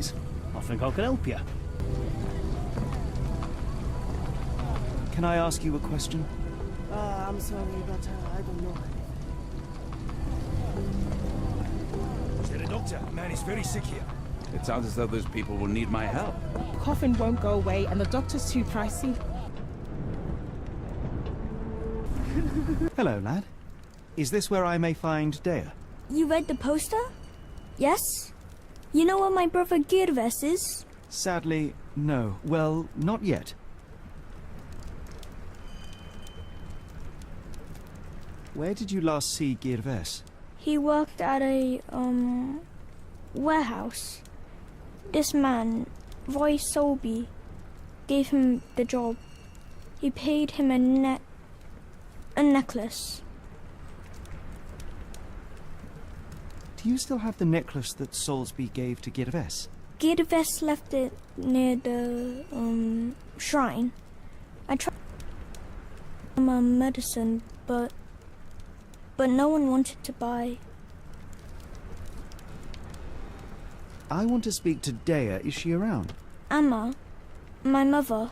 please? I think I can help you. Can I ask you a question? I'm sorry, but I don't know. Is there a doctor? Man is very sick here. It sounds as though those people will need my help. Coffin won't go away and the doctor's too pricey. Hello, lad. Is this where I may find Dea? You read the poster? Yes? You know where my brother Girves is? Sadly, no. Well, not yet. Where did you last see Girves? He worked at a, warehouse. This man, Roy Solby, gave him the job. He paid him a necklace. Do you still have the necklace that Solsby gave to Girves? Girves left it near the, shrine. I tried medicine, but no one wanted to buy. I want to speak to Dea. Is she around? Amma, my mother,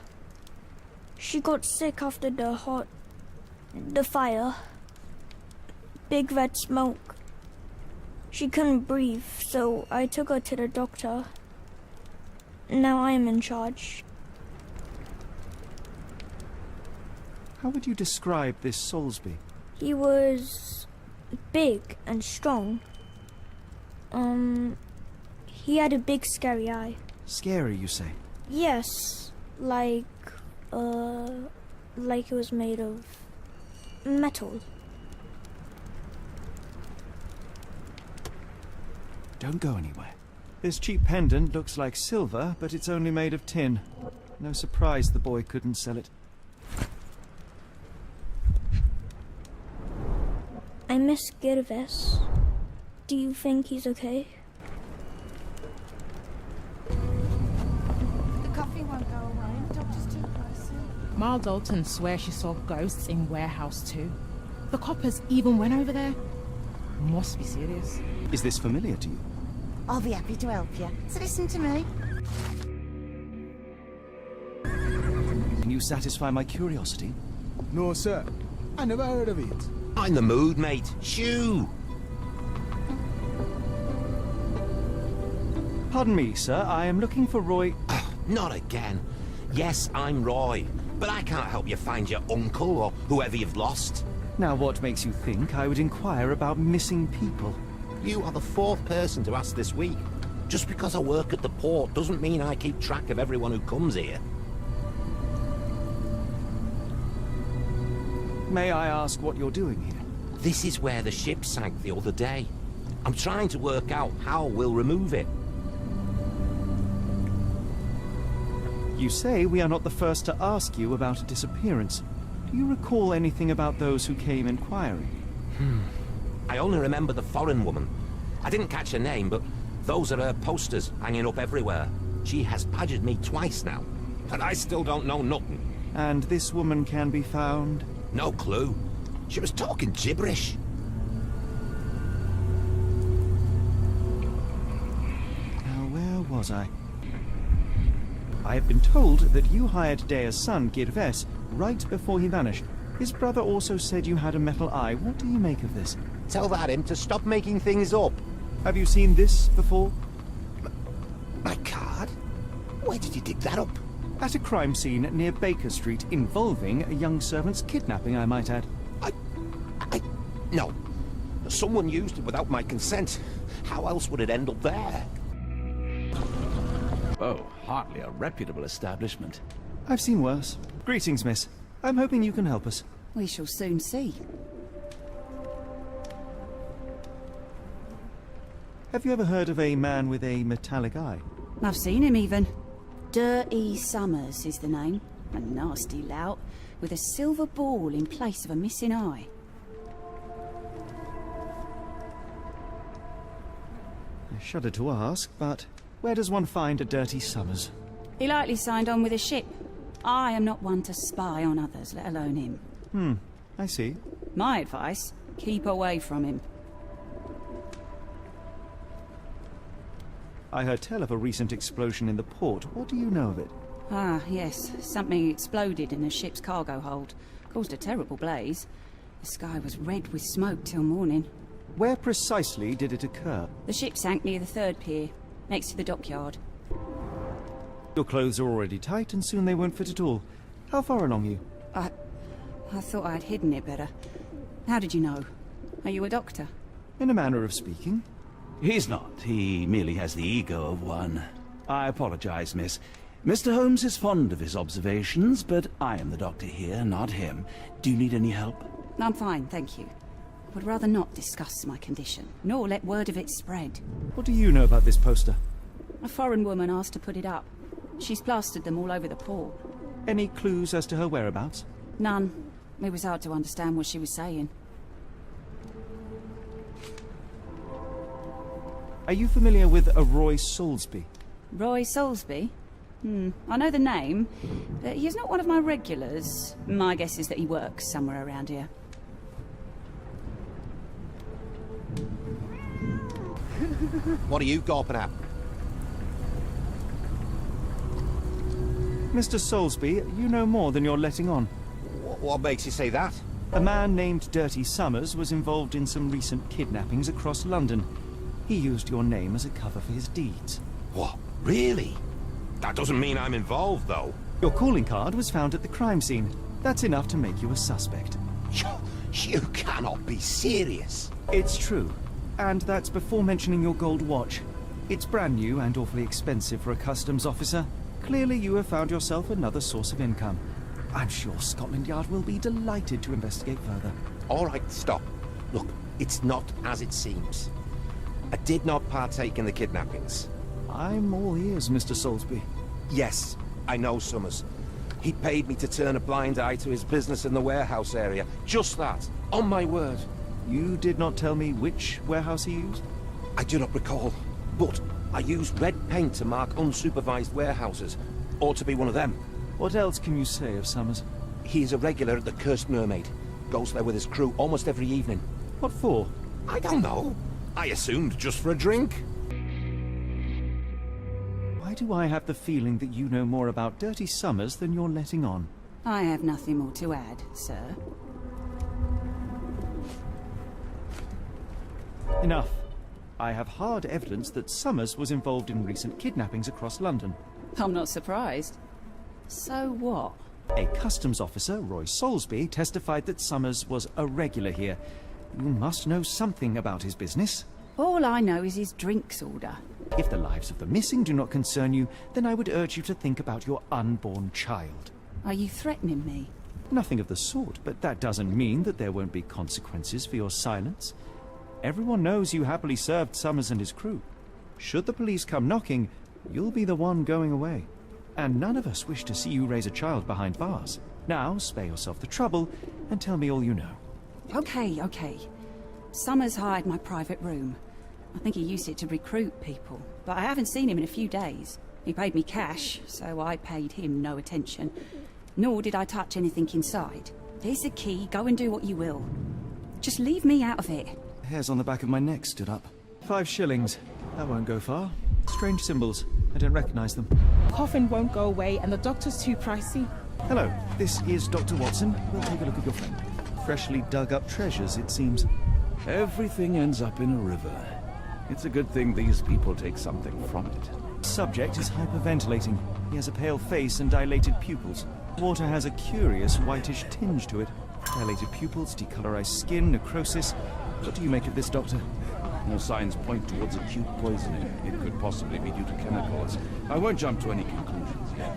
she got sick after the fire. Big red smoke. She couldn't breathe, so I took her to the doctor. Now I am in charge. How would you describe this Solsby? He was big and strong. He had a big scary eye. Scary, you say? Yes, like it was made of metal. Don't go anywhere. This cheap pendant looks like silver, but it's only made of tin. No surprise the boy couldn't sell it. I miss Girves. Do you think he's okay? The coffee won't go away. The doctor's too pricey. Mal Dalton swears she saw ghosts in Warehouse 2. The coppers even went over there. Must be serious. Is this familiar to you? I'll be happy to help you. So listen to me. Can you satisfy my curiosity? No, sir. I never heard of it. I'm in the mood, mate. Shoo! Pardon me, sir. I am looking for Roy... Oh, not again. Yes, I'm Roy, but I can't help you find your uncle or whoever you've lost. Now, what makes you think I would inquire about missing people? You are the fourth person to ask this week. Just because I work at the port doesn't mean I keep track of everyone who comes here. May I ask what you're doing here? This is where the ship sank the other day. I'm trying to work out how we'll remove it. You say we are not the first to ask you about a disappearance. Do you recall anything about those who came inquiring? I only remember the foreign woman. I didn't catch her name, but those are her posters hanging up everywhere. She has badgered me twice now, and I still don't know nothing. And this woman can be found? No clue. She was talking gibberish. Now, where was I? I have been told that you hired Dea's son, Girves, right before he vanished. His brother also said you had a metal eye. What do you make of this? Tell that him to stop making things up. Have you seen this before? My card? Where did you dig that up? At a crime scene near Baker Street involving a young servant's kidnapping, I might add. No. Someone used it without my consent. How else would it end up there? Oh, hardly a reputable establishment. I've seen worse. Greetings, miss. I'm hoping you can help us. We shall soon see. Have you ever heard of a man with a metallic eye? I've seen him even. Dirty Summers is the name. A nasty lout, with a silver ball in place of a missing eye. I shudder to ask, but where does one find a Dirty Summers? He likely signed on with a ship. I am not one to spy on others, let alone him. I see. My advice, keep away from him. I heard tell of a recent explosion in the port. What do you know of it? Ah, yes. Something exploded in a ship's cargo hold. Caused a terrible blaze. The sky was red with smoke till morning. Where precisely did it occur? The ship sank near the third pier, next to the dockyard. Your clothes are already tight and soon they won't fit at all. How far along you? I thought I'd hidden it better. How did you know? Are you a doctor? In a manner of speaking. He's not. He merely has the ego of one. I apologize, miss. Mr. Holmes is fond of his observations, but I am the doctor here, not him. Do you need any help? I'm fine, thank you. Would rather not discuss my condition, nor let word of it spread. What do you know about this poster? A foreign woman asked to put it up. She's plastered them all over the port. Any clues as to her whereabouts? None. It was hard to understand what she was saying. Are you familiar with a Roy Soulsby? Roy Soulsby? I know the name, but he's not one of my regulars. My guess is that he works somewhere around here. What are you gawping at? Mr. Soulsby, you know more than you're letting on. What makes you say that? A man named Dirty Summers was involved in some recent kidnappings across London. He used your name as a cover for his deeds. What? Really? That doesn't mean I'm involved, though. Your calling card was found at the crime scene. That's enough to make you a suspect. You cannot be serious. It's true. And that's before mentioning your gold watch. It's brand new and awfully expensive for a customs officer. Clearly you have found yourself another source of income. I'm sure Scotland Yard will be delighted to investigate further. All right, stop. Look, it's not as it seems. I did not partake in the kidnappings. I'm all ears, Mr. Soulsby. Yes, I know Summers. He paid me to turn a blind eye to his business in the warehouse area. Just that. On my word. You did not tell me which warehouse he used? I do not recall, but I used red paint to mark unsupervised warehouses. Ought to be one of them. What else can you say of Summers? He is a regular at the Cursed Mermaid. Goes there with his crew almost every evening. What for? I don't know. I assumed just for a drink. Why do I have the feeling that you know more about Dirty Summers than you're letting on? I have nothing more to add, sir. Enough. I have hard evidence that Summers was involved in recent kidnappings across London. I'm not surprised. So what? A customs officer, Roy Soulsby, testified that Summers was a regular here. You must know something about his business. All I know is his drinks order. If the lives of the missing do not concern you, then I would urge you to think about your unborn child. Are you threatening me? Nothing of the sort, but that doesn't mean that there won't be consequences for your silence. Everyone knows you happily served Summers and his crew. Should the police come knocking, you'll be the one going away. And none of us wish to see you raise a child behind bars. Now, spare yourself the trouble and tell me all you know. Okay. Summers hired my private room. I think he used it to recruit people, but I haven't seen him in a few days. He paid me cash, so I paid him no attention. Nor did I touch anything inside. Here's the key, go and do what you will. Just leave me out of it. Hairs on the back of my neck stood up. 5 shillings. That won't go far. Strange symbols. I don't recognize them. Coffin won't go away and the doctor's too pricey. Hello, this is Dr. Watson. We'll take a look at your friend. Freshly dug up treasures, it seems. Everything ends up in a river. It's a good thing these people take something from it. Subject is hyperventilating. He has a pale face and dilated pupils. Water has a curious whitish tinge to it. Dilated pupils, decolorized skin, necrosis. What do you make of this, Doctor? All signs point towards acute poisoning. It could possibly be due to chemicals. I won't jump to any conclusions yet.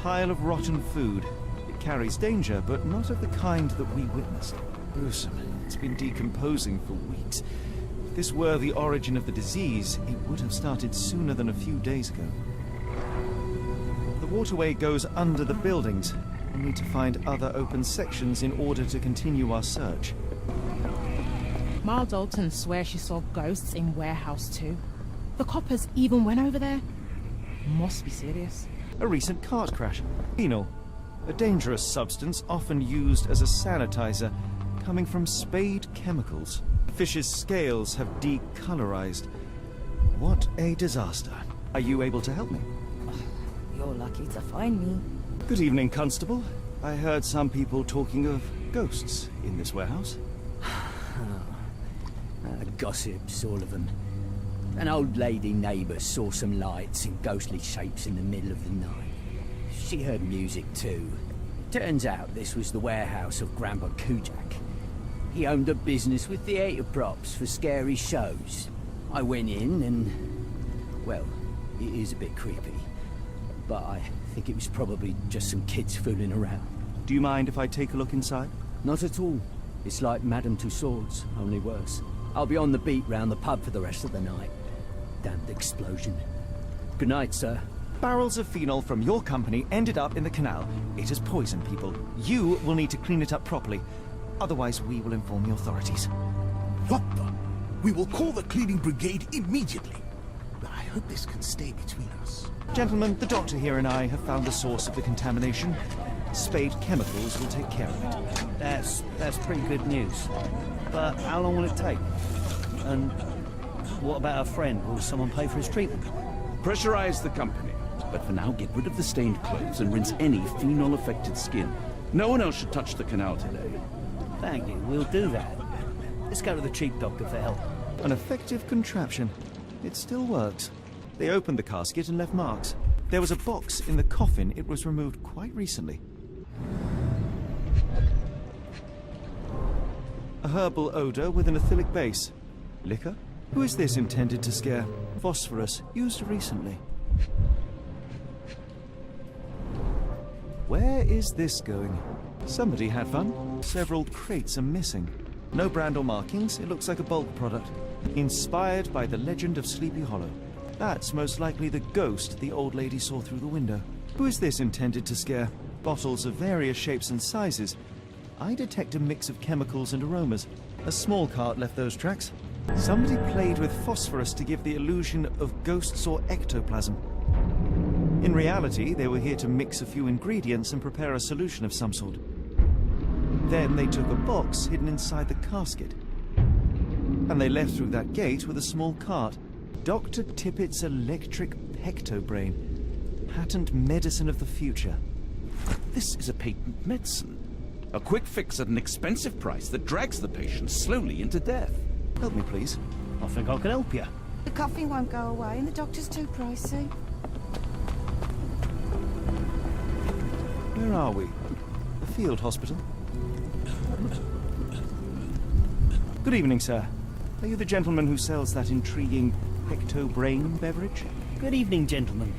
Pile of rotten food. It carries danger, but not of the kind that we witnessed. Gruesome. It's been decomposing for weeks. If this were the origin of the disease, it would have started sooner than a few days ago. The waterway goes under the buildings. We need to find other open sections in order to continue our search. Mal Dalton swears she saw ghosts in Warehouse 2. The coppers even went over there. Must be serious. A recent cart crash. Penal. a dangerous substance often used as a sanitizer, coming from spade chemicals. Fish's scales have decolorized. What a disaster. Are you able to help me? You're lucky to find me. Good evening, Constable. I heard some people talking of ghosts in this warehouse. Gossips, all of them. An old lady neighbour saw some lights in ghostly shapes in the middle of the night. She heard music too. Turns out this was the warehouse of Grandpa Kujak. He owned a business with theatre props for scary shows. I went in and... well, it is a bit creepy. But I think it was probably just some kids fooling around. Do you mind if I take a look inside? Not at all. It's like Madame Tussauds, only worse. I'll be on the beat round the pub for the rest of the night. Damned explosion. Good night, sir. Barrels of phenol from your company ended up in the canal. It has poisoned people. You will need to clean it up properly. Otherwise, we will inform the authorities. What the? We will call the cleaning brigade immediately. I hope this can stay between us. Gentlemen, the doctor here and I have found the source of the contamination. Spade Chemicals will take care of it. That's pretty good news. But how long will it take? And what about our friend? Will someone pay for his treatment? Pressurize the company. But for now, get rid of the stained clothes and rinse any phenol-affected skin. No one else should touch the canal today. Thank you, we'll do that. Let's go to the chief doctor for help. An effective contraption. It still works. They opened the casket and left marks. There was a box in the coffin. It was removed quite recently. A herbal odor with an acylic base. Liquor? Who is this intended to scare? Phosphorus, used recently. Where is this going? Somebody had fun. Several crates are missing. No brand or markings. It looks like a bulk product. Inspired by the legend of Sleepy Hollow. That's most likely the ghost the old lady saw through the window. Who is this intended to scare? Bottles of various shapes and sizes. I detect a mix of chemicals and aromas. A small cart left those tracks. Somebody played with phosphorus to give the illusion of ghosts or ectoplasm. In reality, they were here to mix a few ingredients and prepare a solution of some sort. Then they took a box hidden inside the casket. And they left through that gate with a small cart. Dr. Tippett's electric pectobrain. Patent medicine of the future. This is a patent medicine. A quick fix at an expensive price that drags the patient slowly into death. Help me, please. I think I can help you. The coffee won't go away and the doctor's too pricey. Where are we? The field hospital? Good evening, sir. Are you the gentleman who sells that intriguing pectobrain beverage? Good evening, gentlemen.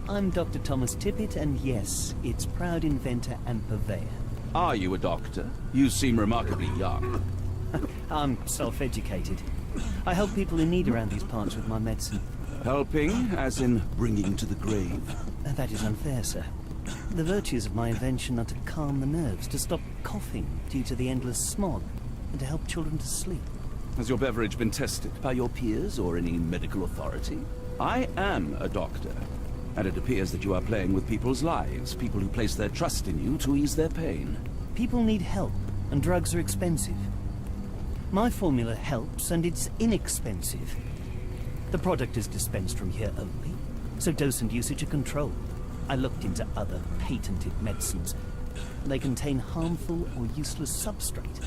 I'm Dr. Thomas Tippett, and yes, its proud inventor and purveyor. Are you a doctor? You seem remarkably young. I'm self-educated. I help people in need around these parts with my medicine. Helping, as in bringing to the grave? That is unfair, sir. The virtues of my invention are to calm the nerves, to stop coughing due to the endless smog, and to help children to sleep. Has your beverage been tested by your peers or any medical authority? I am a doctor, and it appears that you are playing with people's lives, people who place their trust in you to ease their pain. People need help, and drugs are expensive. My formula helps, and it's inexpensive. The product is dispensed from here only, so dose and usage are controlled. I looked into other patented medicines. They contain harmful or useless substrate,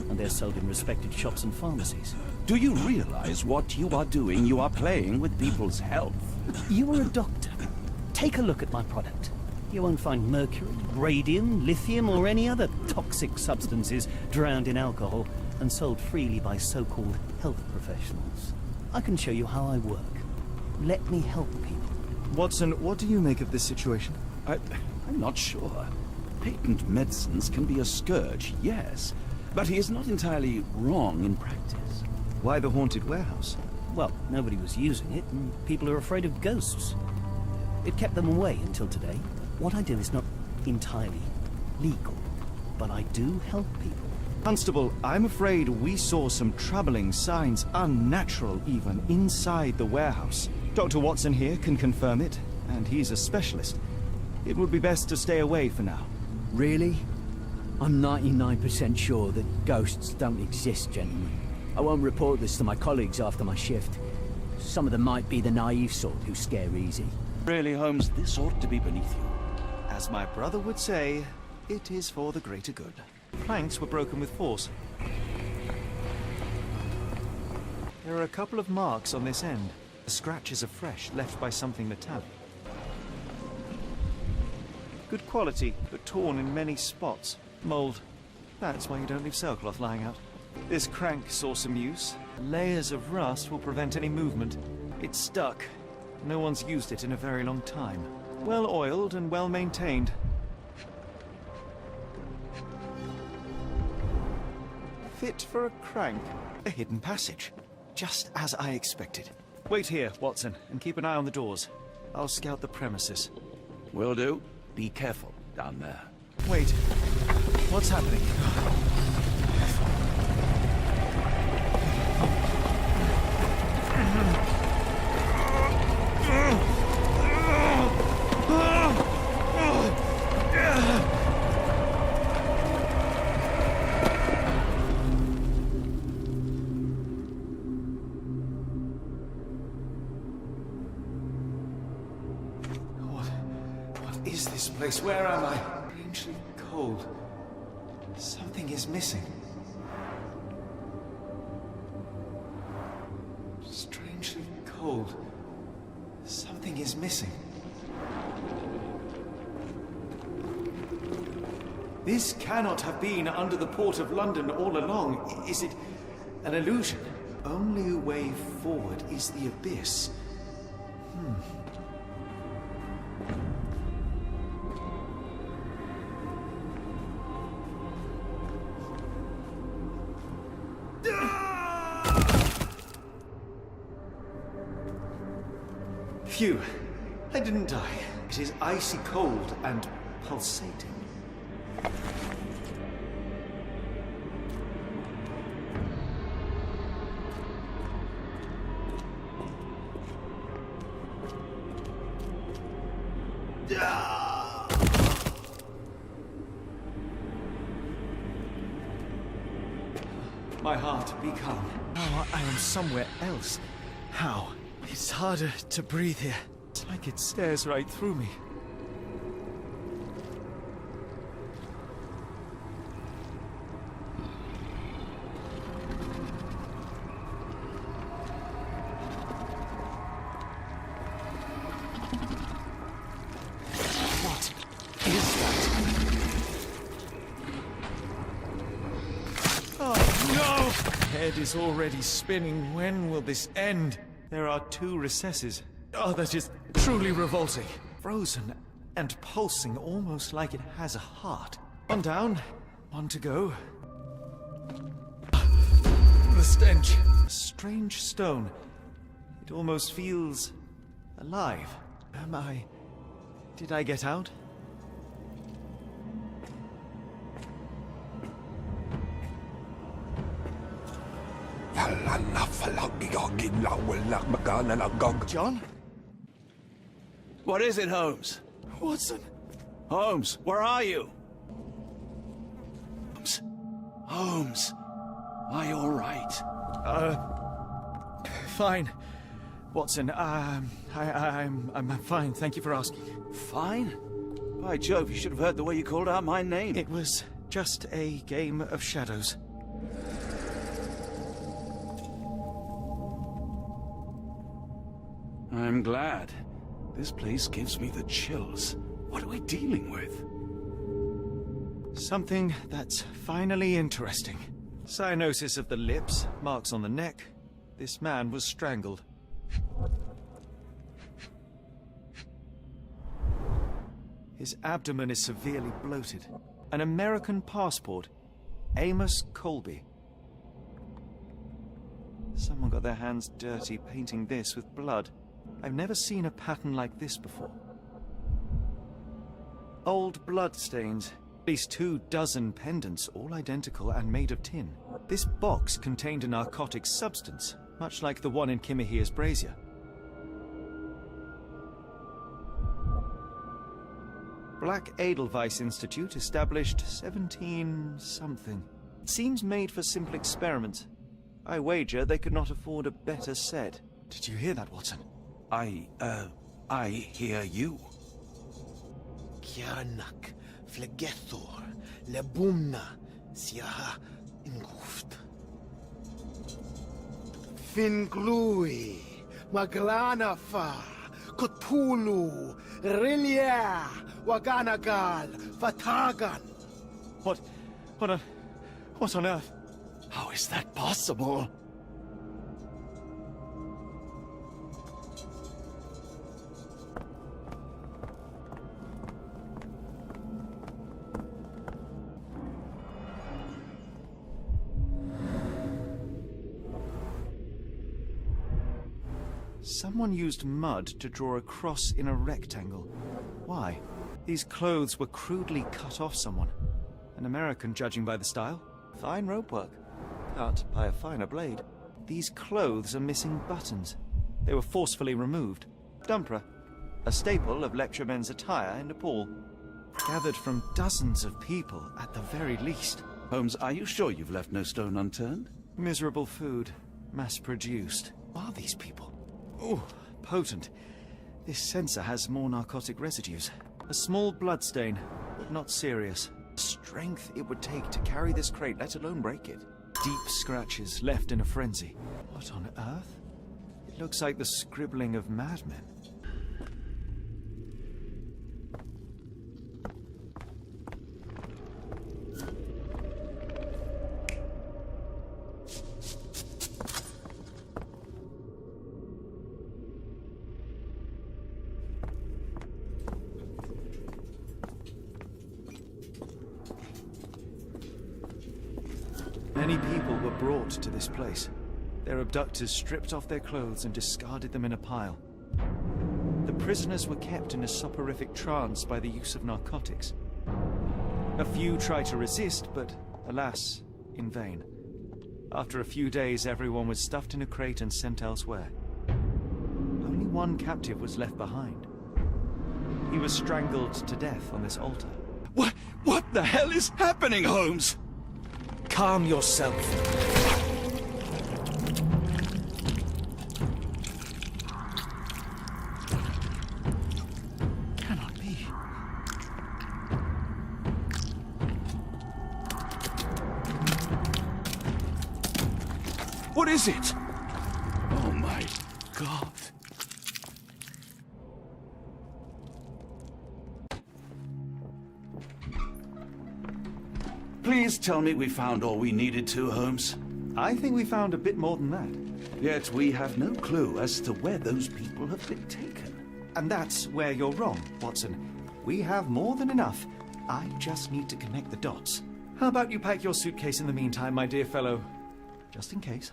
and they're sold in respected shops and pharmacies. Do you realize what you are doing? You are playing with people's health. You are a doctor. Take a look at my product. You won't find mercury, radium, lithium, or any other toxic substances drowned in alcohol and sold freely by so-called health professionals. I can show you how I work. Let me help people. Watson, what do you make of this situation? I'm not sure. Patent medicines can be a scourge, yes, but he is not entirely wrong in practice. Why the haunted warehouse? Well, nobody was using it, and people are afraid of ghosts. It kept them away until today. What I do is not entirely legal, but I do help people. Constable, I'm afraid we saw some troubling signs, unnatural even, inside the warehouse. Dr. Watson here can confirm it, and he's a specialist. It would be best to stay away for now. Really? I'm 99% sure that ghosts don't exist, gentlemen. I won't report this to my colleagues after my shift. Some of them might be the naive sort who scare easy. Really, Holmes, this ought to be beneath you. As my brother would say, it is for the greater good. Planks were broken with force. There are a couple of marks on this end. The scratches are fresh, left by something metallic. Good quality, but torn in many spots. Mold. That's why you don't leave sailcloth lying out. This crank saw some use. Layers of rust will prevent any movement. It's stuck. No one's used it in a very long time. Well oiled and well maintained. Fit for a crank. A hidden passage. Just as I expected. Wait here, Watson, and keep an eye on the doors. I'll scout the premises. Will do. Be careful down there. Wait. What's happening? What is this place? Where am I? Strangely cold. Something is missing. Strangely cold. Something is missing. This cannot have been under the port of London all along. Is it an illusion? Only way forward is the abyss. Phew, I didn't die. It is icy cold and pulsating. My heart, be calm. Now I am somewhere else. How? It's harder to breathe here. It's like it stares right through me. What is that? Oh no! Head is already spinning. When will this end? There are two recesses. Oh, that is truly revolting. Frozen and pulsing, almost like it has a heart. One down, one to go. The stench. A strange stone. It almost feels alive. Did I get out? John? What is it, Holmes? Watson? Holmes, where are you? Holmes, are you all right? Fine. Watson, I'm fine. Thank you for asking. Fine? By Jove, you should have heard the way you called out my name. It was just a game of shadows. I'm glad. This place gives me the chills. What are we dealing with? Something that's finally interesting. Cyanosis of the lips, marks on the neck. This man was strangled. His abdomen is severely bloated. An American passport. Amos Colby. Someone got their hands dirty painting this with blood. I've never seen a pattern like this before. Old blood stains. At least 24 pendants, all identical and made of tin. This box contained a narcotic substance, much like the one in Kimihia's brazier. Black Edelweiss Institute, established 17-something. Seems made for simple experiments. I wager they could not afford a better set. Did you hear that, Watson? I hear you. Kianak, Flegethor, Lebumna, Siaha, Inguft. Finglui, Maglanafa, Kotulu, Rilia, Waganagal, Fatagan. What on earth? How is that possible? Someone used mud to draw a cross in a rectangle. Why? These clothes were crudely cut off someone. An American, judging by the style. Fine rope work. Cut by a finer blade. These clothes are missing buttons. They were forcefully removed. Dumpra, a staple of lecturemen's attire in Nepal. Gathered from dozens of people, at the very least. Holmes, are you sure you've left no stone unturned? Miserable food, mass-produced. Who are these people? Oh, potent. This sensor has more narcotic residues. A small bloodstain, but not serious. Strength it would take to carry this crate, let alone break it. Deep scratches left in a frenzy. What on earth? It looks like the scribbling of madmen. Many people were brought to this place. Their abductors stripped off their clothes and discarded them in a pile. The prisoners were kept in a soporific trance by the use of narcotics. A few tried to resist, but alas, in vain. After a few days, everyone was stuffed in a crate and sent elsewhere. Only one captive was left behind. He was strangled to death on this altar. What the hell is happening, Holmes? Calm yourself. Cannot be. What is it? Oh my God. Please tell me we found all we needed to, Holmes. I think we found a bit more than that. Yet we have no clue as to where those people have been taken. And that's where you're wrong, Watson. We have more than enough. I just need to connect the dots. How about you pack your suitcase in the meantime, my dear fellow? Just in case.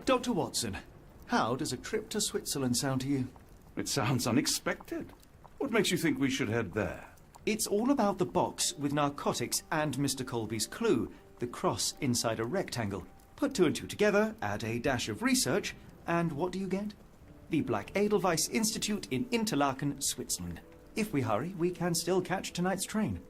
Dr. Watson, how does a trip to Switzerland sound to you? It sounds unexpected. What makes you think we should head there? It's all about the box with narcotics and Mr. Colby's clue, the cross inside a rectangle. Put two and two together, add a dash of research, and what do you get? The Black Edelweiss Institute in Interlaken, Switzerland. If we hurry, we can still catch tonight's train.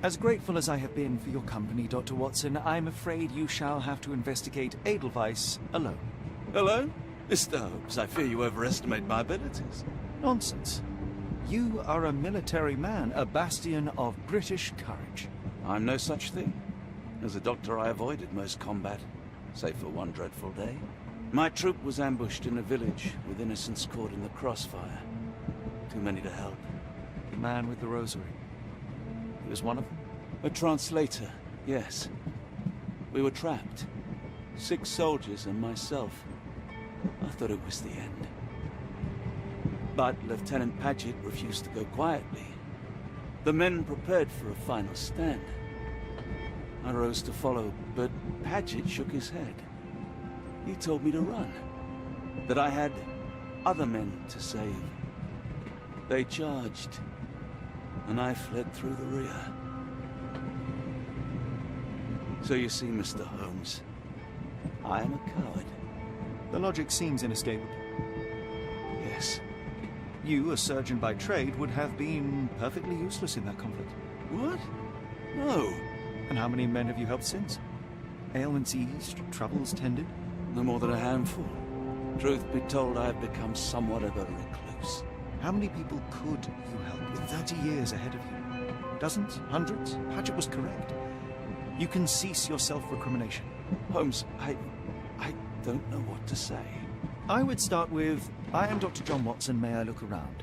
As grateful as I have been for your company, Dr. Watson, I'm afraid you shall have to investigate Edelweiss alone. Alone? Mr. Holmes, I fear you overestimate my abilities. Nonsense. You are a military man, a bastion of British courage. I'm no such thing. As a doctor, I avoided most combat, save for one dreadful day. My troop was ambushed in a village, with innocents caught in the crossfire. Too many to help. The man with the rosary. He was one of them? A translator, yes. We were trapped. 6 soldiers and myself. I thought it was the end. But Lieutenant Paget refused to go quietly. The men prepared for a final stand. I rose to follow, but Paget shook his head. He told me to run. That I had other men to save. They charged. and I fled through the rear. So you see, Mr. Holmes, I am a coward. The logic seems inescapable. Yes. You, a surgeon by trade, would have been perfectly useless in that conflict. What? No. And how many men have you helped since? Ailments eased, troubles tended? No more than a handful. Truth be told, I've become somewhat of a recluse. How many people could you help with 30 years ahead of you? Dozens? Hundreds? Patchett was correct. You can cease your self-recrimination. Holmes, I don't know what to say. I would start with, I am Dr. John Watson, may I look around?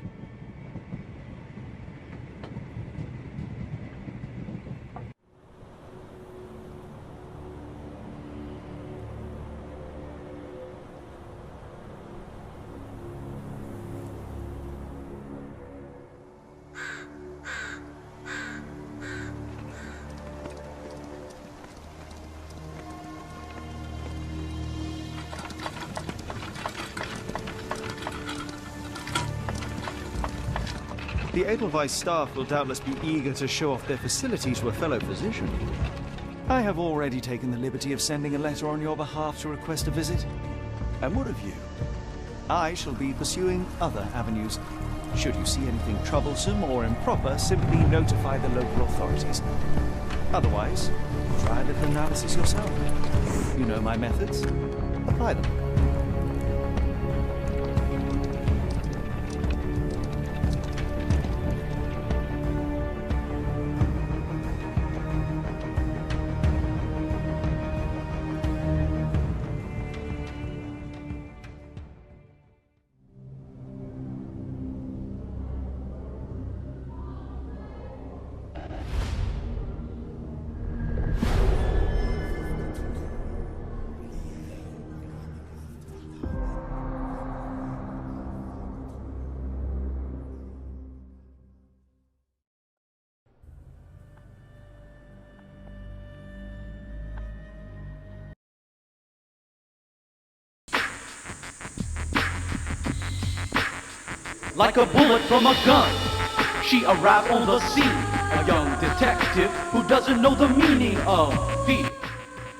The Edelweiss staff will doubtless be eager to show off their facility to a fellow physician. I have already taken the liberty of sending a letter on your behalf to request a visit. And what of you? I shall be pursuing other avenues. Should you see anything troublesome or improper, simply notify the local authorities. Otherwise, try a little analysis yourself. You know my methods. Apply them. Like a bullet from a gun, she arrived on the scene. A young detective who doesn't know the meaning of peace.